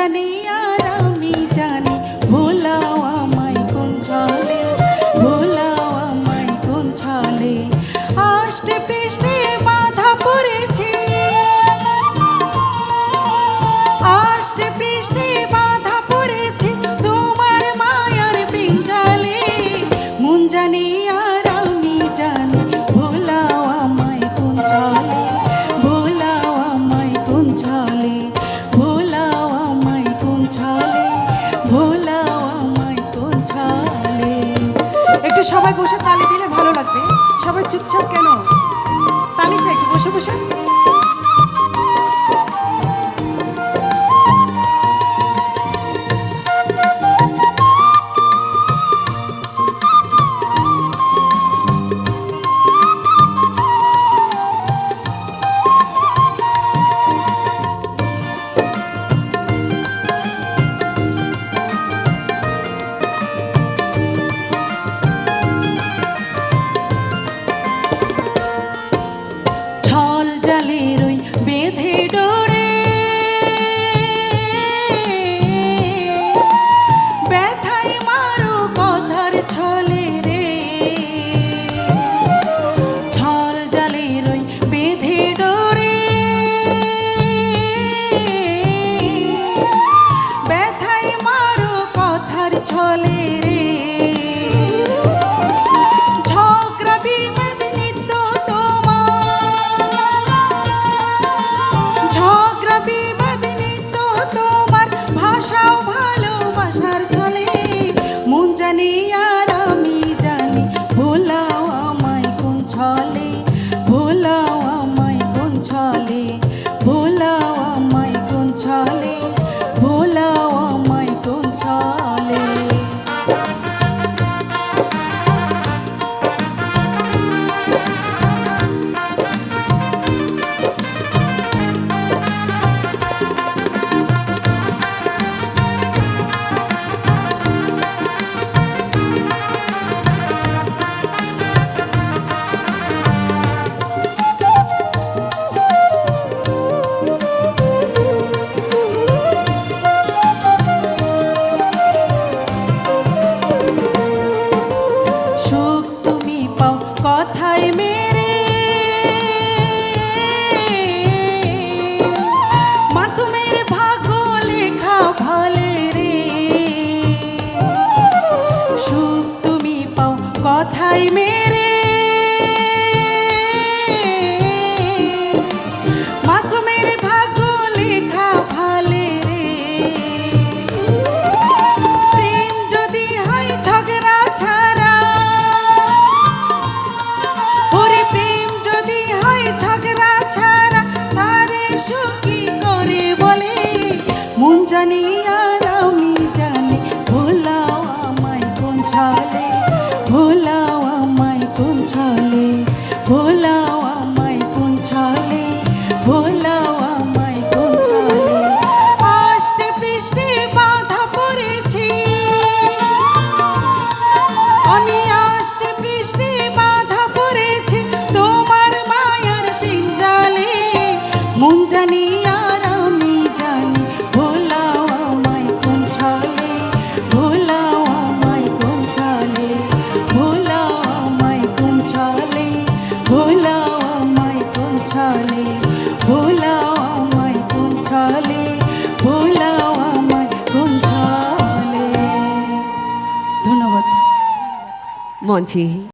জানি আর আমি জানি, ভোলাও আমায় কোন ছলে, ভোলাও আমায় কোন ছলে। আষ্টে পৃষ্ঠে বাঁধা পড়েছি, আষ্টে পৃষ্ঠে বাঁধা পড়েছি তোমার মায়ার পিঞ্জালে। মন জানি আর আমি জানি, ভোলাও আমায় কোন ছলে, ভোলাও আমায় কোন ছলে, ভোলাও আমায় কোন ছলে, ভোলাও আমায় কোন ছলে। একটু সবাই বসে তালি দিলে ভালো লাগবে। সবাই চুপচাপ কেন? তালি চাই, একটু বসে বসে। বেঁধে ডোরে ব্যথায় মারো কথার ছলে রে, ছল জালের ওই বেঁধে ডোরে ব্যথায় মারো কথার ছলে রে। ঝগড়া বিবাদ নিত্য ঝগড়া বিবাদ নিত্য তোমার, ভাষাও ভালোবাসার ছলে। মন জানি আর আমি জানি, ভোলাও আমায় কোন ছলে, ভোলাও আমায় কোন ছলে, ভোলাও আমায় কোন ছলে, ভোলাও আমায় কোন ছলে। কথায় মেরে মাসুমের ভাগ্য লেখা ভালে রে, সুখ তুমি পাও কথায় মেরে মাসুমের ভাগ্য লেখা ভালে রে। প্রেম যদি হয় ঝগড়া ছাড়া, ঝগড়া ছাড়া তারে সুখী করে বলে। মন জানি আর আমি জানি, ভোলাও আমায় কোন ছলে, ভোলাও আমায় কোন ছলে, ভোলাও আমায় কোন ছলে, ভোলাও আমায় কোন ছলে। আষ্টে পৃষ্ঠে বাঁধা পড়েছি আমি, আষ্টে পৃষ্ঠে বাঁধা পড়েছি তোমার মায়ার পিঞ্জালে। মন জানি আর আমি জানি, ভোলাও আমায় কোন ছলে, ভোলাও আমায় কোন ছলে, ভোলাও আমায় কোন ছলে, ভোলাও আমায় কোন ছলে, ভোলাও আমায় কোন ছলে, ভোলাও আমায় কোন ছলে। ধন্যবাদ। মঞ্চে